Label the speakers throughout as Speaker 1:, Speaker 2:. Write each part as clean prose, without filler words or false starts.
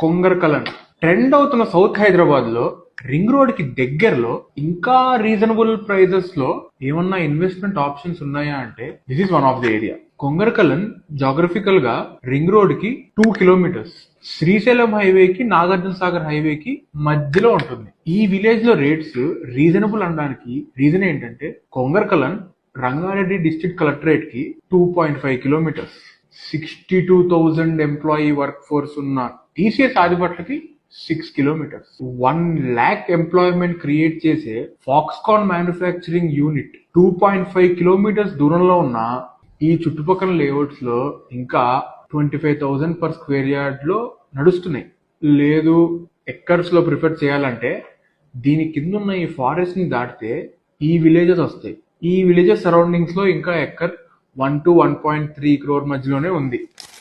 Speaker 1: కొంగరకలన్ trend అవుతున్న south Hyderabad లో ring road కి దగ్గరలో ఇంకా రీజనబుల్ ప్రైజెస్ లో ఏమన్నా ఇన్వెస్ట్మెంట్ ఆప్షన్స్ ఉన్నాయా అంటే this is one of the area. Kongarakalan geographical గా రింగ్ రోడ్ కి 2 కిలోమీటర్స్ శ్రీశైలం హైవే కి నాగార్జున సాగర్ హైవే కి మధ్యలో ఉంటుంది. ఈ విలేజ్ లో రేట్స్ రీజనబుల్ అనడానికి రీజన్ ఏంటంటే కొంగరకలన్ రంగారెడ్డి డిస్ట్రిక్ట్ కలెక్టరేట్ కి 2.5 కిలోమీటర్స్, 62,000 ఎంప్లాయీ వర్క్ ఫోర్స్ ఉన్న టీసీఎస్ ఆదిపట్లకి 6 కిలోమీటర్స్, 1 lakh ఎంప్లాయ్మెంట్ క్రియేట్ చేసే ఫాక్స్కాన్ మ్యానుఫ్యాక్చరింగ్ యూనిట్ 2.5 కిలోమీటర్స్ దూరంలో ఉన్న ఈ చుట్టుపక్కల లేఅవుట్స్ లో ఇంకా 25,000 పర్ స్క్వేర్ యార్డ్ లో నడుస్తున్నాయి. లేదు ఎక్కర్స్ లో ప్రిఫర్ చేయాలంటే దీని కింద ఉన్న ఈ ఫారెస్ట్ ని దాటితే ఈ విలేజెస్ వస్తాయి. ఈ విలేజెస్ సరౌండింగ్స్ లో ఇంకా ఎక్కర్ 1 to 1.3 crore మధ్యలోనే ఉంది.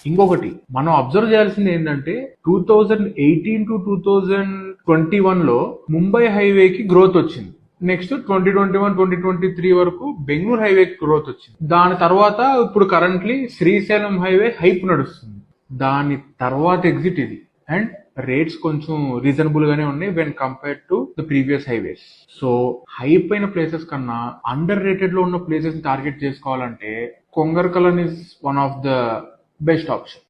Speaker 1: ఇంకొకటి మనం అబ్జర్వ్ చేయాల్సింది ఏంటంటే 2018 to 2021 లో ముంబై హైవేకి గ్రోత్ వచ్చింది. నెక్స్ట్ 2021-2023 వరకు బెంగళూరు హైవేకి గ్రోత్ వచ్చింది. దాని తర్వాత ఇప్పుడు కరెంట్లీ శ్రీశైలం హైవే హైప్ నడుస్తుంది. దాని తర్వాత ఎగ్జిట్ ఇది. అండ్ రేట్స్ కొంచెం రీజనబుల్ గానే ఉన్నాయి when compare to the previous highways. So hype అయిన ప్లేసెస్ కన్నా అండర్ రేటెడ్ లో ఉన్న ప్లేసెస్ టార్గెట్ చేసుకోవాలంటే Kongarakalan is one of the best option.